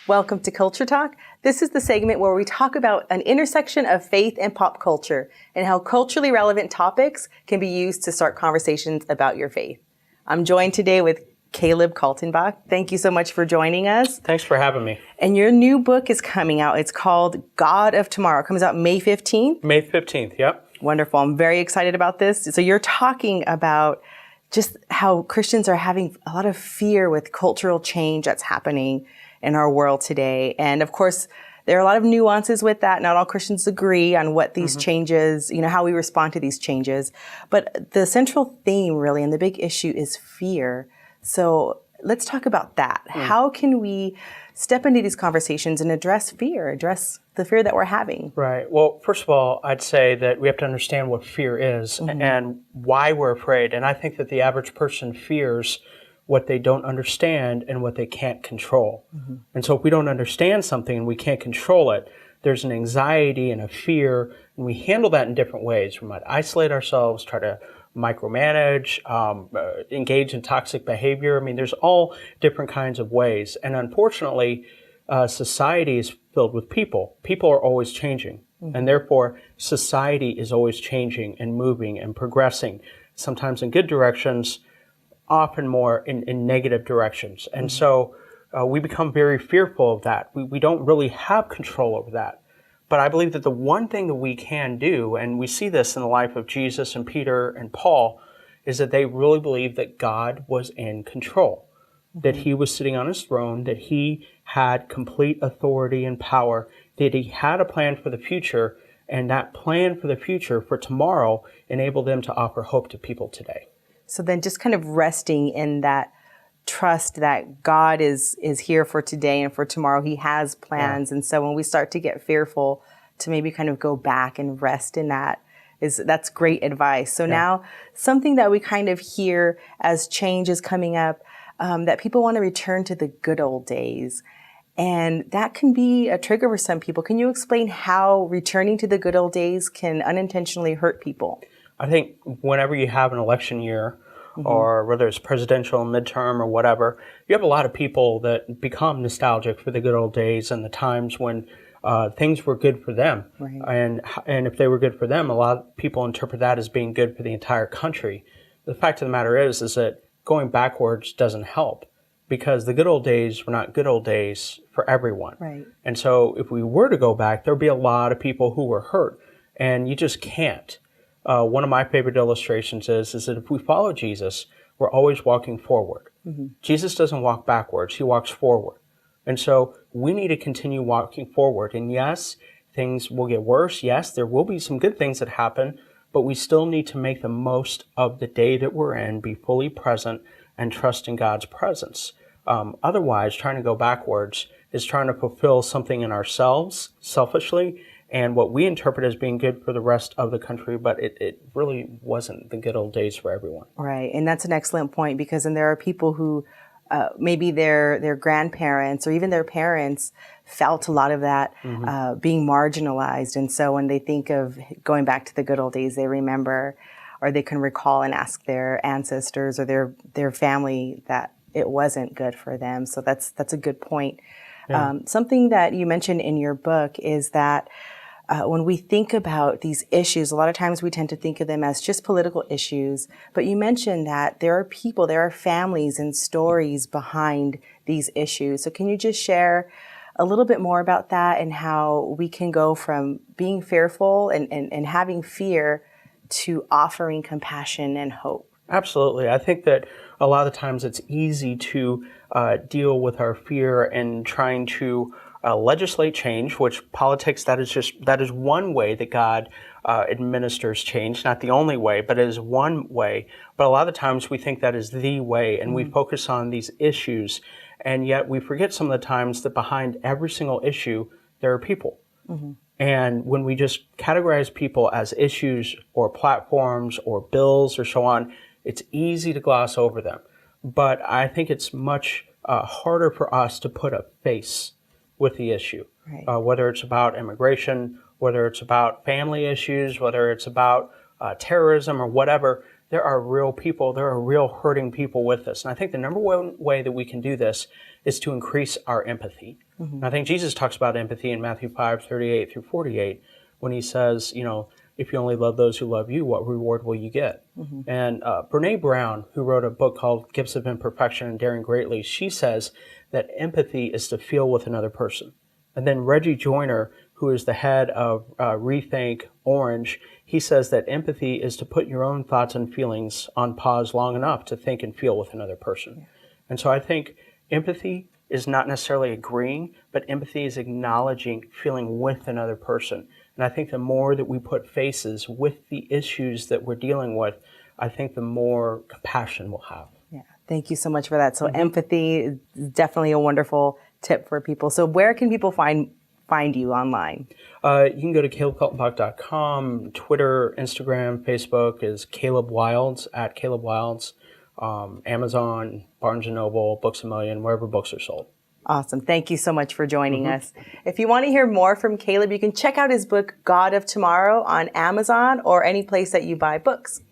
Welcome to Culture Talk. This is the segment where we talk about an intersection of faith and pop culture and how culturally relevant topics can be used to start conversations about your faith. I'm joined today with Caleb Kaltenbach. Thank you so much for joining us. Thanks for having me. And your new book is coming out. It's called God of Tomorrow. It comes out May 15th. May 15th, yep. Wonderful. I'm very excited about this. So you're talking about just how Christians are having a lot of fear with cultural change that's happening in our world today. And of course, there are a lot of nuances with that. Not all Christians agree on what these changes, how we respond to these changes. But the central theme really and the big issue is fear. So let's talk about that. How can we step into these conversations and address the fear that we're having? Right. Well, first of all, I'd say that we have to understand what fear is and why we're afraid. And I think that the average person fears what they don't understand and what they can't control. And so if we don't understand something and we can't control it, there's an anxiety and a fear, and we handle that in different ways. We might isolate ourselves, try to micromanage, engage in toxic behavior. I mean, there's all different kinds of ways. And unfortunately, society is filled with people. People are always changing. And therefore, society is always changing and moving and progressing, sometimes in good directions, often more in negative directions. And so we become very fearful of that. We don't really have control over that. But I believe that the one thing that we can do, and we see this in the life of Jesus and Peter and Paul, is that they really believed that God was in control, that he was sitting on his throne, that he had complete authority and power, that he had a plan for the future, and that plan for the future, for tomorrow, enabled them to offer hope to people today. So then just kind of resting in that trust that God is here for today and for tomorrow. He has plans. And so when we start to get fearful, to maybe kind of go back and rest in that's great advice. So now something that we kind of hear as change is coming up, that people want to return to the good old days. And that can be a trigger for some people. Can you explain how returning to the good old days can unintentionally hurt people? I think whenever you have an election year, or whether it's presidential, midterm, or whatever, you have a lot of people that become nostalgic for the good old days and the times when things were good for them. Right. And if they were good for them, a lot of people interpret that as being good for the entire country. The fact of the matter is that going backwards doesn't help, because the good old days were not good old days for everyone. Right. And so if we were to go back, there'd be a lot of people who were hurt, and you just can't. One of my favorite illustrations is that if we follow Jesus, we're always walking forward. Jesus doesn't walk backwards, he walks forward. And so we need to continue walking forward. And yes, things will get worse. Yes, there will be some good things that happen, but we still need to make the most of the day that we're in, be fully present, and trust in God's presence. Otherwise, trying to go backwards is trying to fulfill something in ourselves selfishly, and what we interpret as being good for the rest of the country, but it really wasn't the good old days for everyone. Right, and that's an excellent point, because then there are people who maybe their grandparents or even their parents felt a lot of that being marginalized, and so when they think of going back to the good old days, they remember, or they can recall and ask their ancestors or their family that it wasn't good for them. So that's a good point. Yeah. Something that you mentioned in your book is that when we think about these issues, a lot of times we tend to think of them as just political issues. But you mentioned that there are people, there are families and stories behind these issues. So can you just share a little bit more about that and how we can go from being fearful and having fear to offering compassion and hope? Absolutely. I think that a lot of the times it's easy to deal with our fear and trying to legislate change, which politics, that is one way that God administers change, not the only way, but it is one way. But a lot of the times we think that is the way, and we focus on these issues, and yet we forget some of the times that behind every single issue, there are people. And when we just categorize people as issues or platforms or bills or so on, it's easy to gloss over them. But I think it's much harder for us to put a face with the issue, right. Whether it's about immigration, whether it's about family issues, whether it's about terrorism or whatever. there are real people, there are real hurting people with this. And I think the number one way that we can do this is to increase our empathy. And I think Jesus talks about empathy in Matthew 5:38 through 48, when he says, if you only love those who love you, what reward will you get? And Brene Brown, who wrote a book called Gifts of Imperfection and Daring Greatly, she says that empathy is to feel with another person. And then Reggie Joiner, who is the head of Rethink Orange, he says that empathy is to put your own thoughts and feelings on pause long enough to think and feel with another person. Yeah. And so I think empathy is not necessarily agreeing, but empathy is acknowledging feeling with another person. And I think the more that we put faces with the issues that we're dealing with, I think the more compassion we'll have. Yeah, thank you so much for that. So empathy is definitely a wonderful tip for people. So where can people find you online? You can go to CalebKaltenbach.com. Twitter, Instagram, Facebook is Caleb Wilds, at Caleb Wilds. Amazon, Barnes & Noble, Books A Million, wherever books are sold. Awesome. Thank you so much for joining us. If you want to hear more from Caleb, you can check out his book, God of Tomorrow, on Amazon or any place that you buy books.